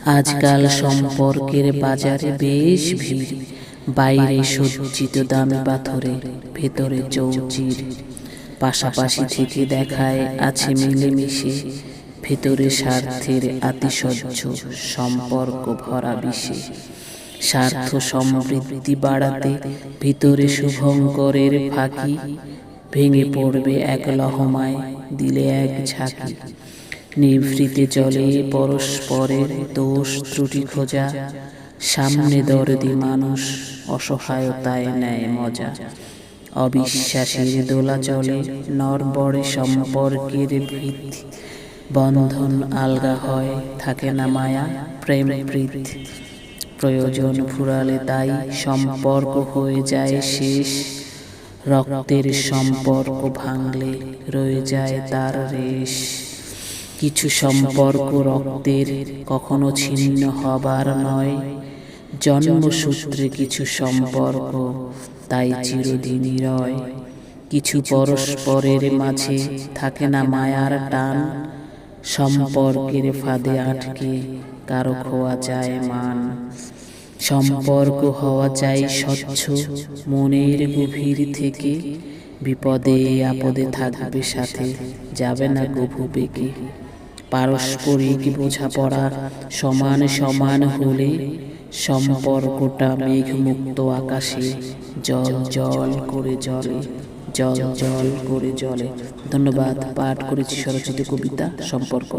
আজকাল সম্পর্কের বাজারে বেশ ভিড়, বাইরে সজ্জিত দামি পাথরে, ভেতরে চৌচির। পাশাপাশি থেকে দেখায় আছে মিলেমিশে, ভেতরে স্বার্থের আতিশয্য, সম্পর্ক ভরা বিষে। স্বার্থ সমৃদ্ধি বাড়াতে ভিতরে শুভঙ্করের ফাঁকি, ভেঙে পড়বে এক লহমায় দিলে এক ঝাঁকি। নিভৃতে চলে পরস্পরের দোষ ত্রুটি খোঁজা, সামনে দরদি মানুষ অসহায়তায় নেয় মজা। অবিশ্বাসের দোলা চলে নরবরে সম্পর্কের ভিত, বন্ধন আলগা হয় থাকে না মায়া প্রেম প্রীত। প্রয়োজন ফুরালে তাই সম্পর্ক হয়ে যায় শেষ, রক্তের সম্পর্ক ভাঙলে রয়ে যায় তার রেশ। কিছু সম্পর্ক রক্তের কখনো ছিন্ন হবার নয়, জন্মসূত্রে কিছু সম্পর্ক তাই চিরদিনই রয়। কিছু পরস্পরের মাঝে থাকে না মায়ার টান, সম্পর্কের ফাঁদে আটকে কারো খোয়া যায় মান। সম্পর্ক হওয়া চাই স্বচ্ছ মনের গভীর থেকে, বিপদে আপদে থাকবে সাথে, যাবে না কভু বেঁকে। পারস্পরিক বোঝাপড়া সমান সমান হলে সম্পর্কটা মেঘমুক্ত আকাশে জল জল করে জ্বলে, জল জল করে জ্বলে। ধন্যবাদ। পাঠ করেছি স্বরচিত কবিতা সম্পর্ক।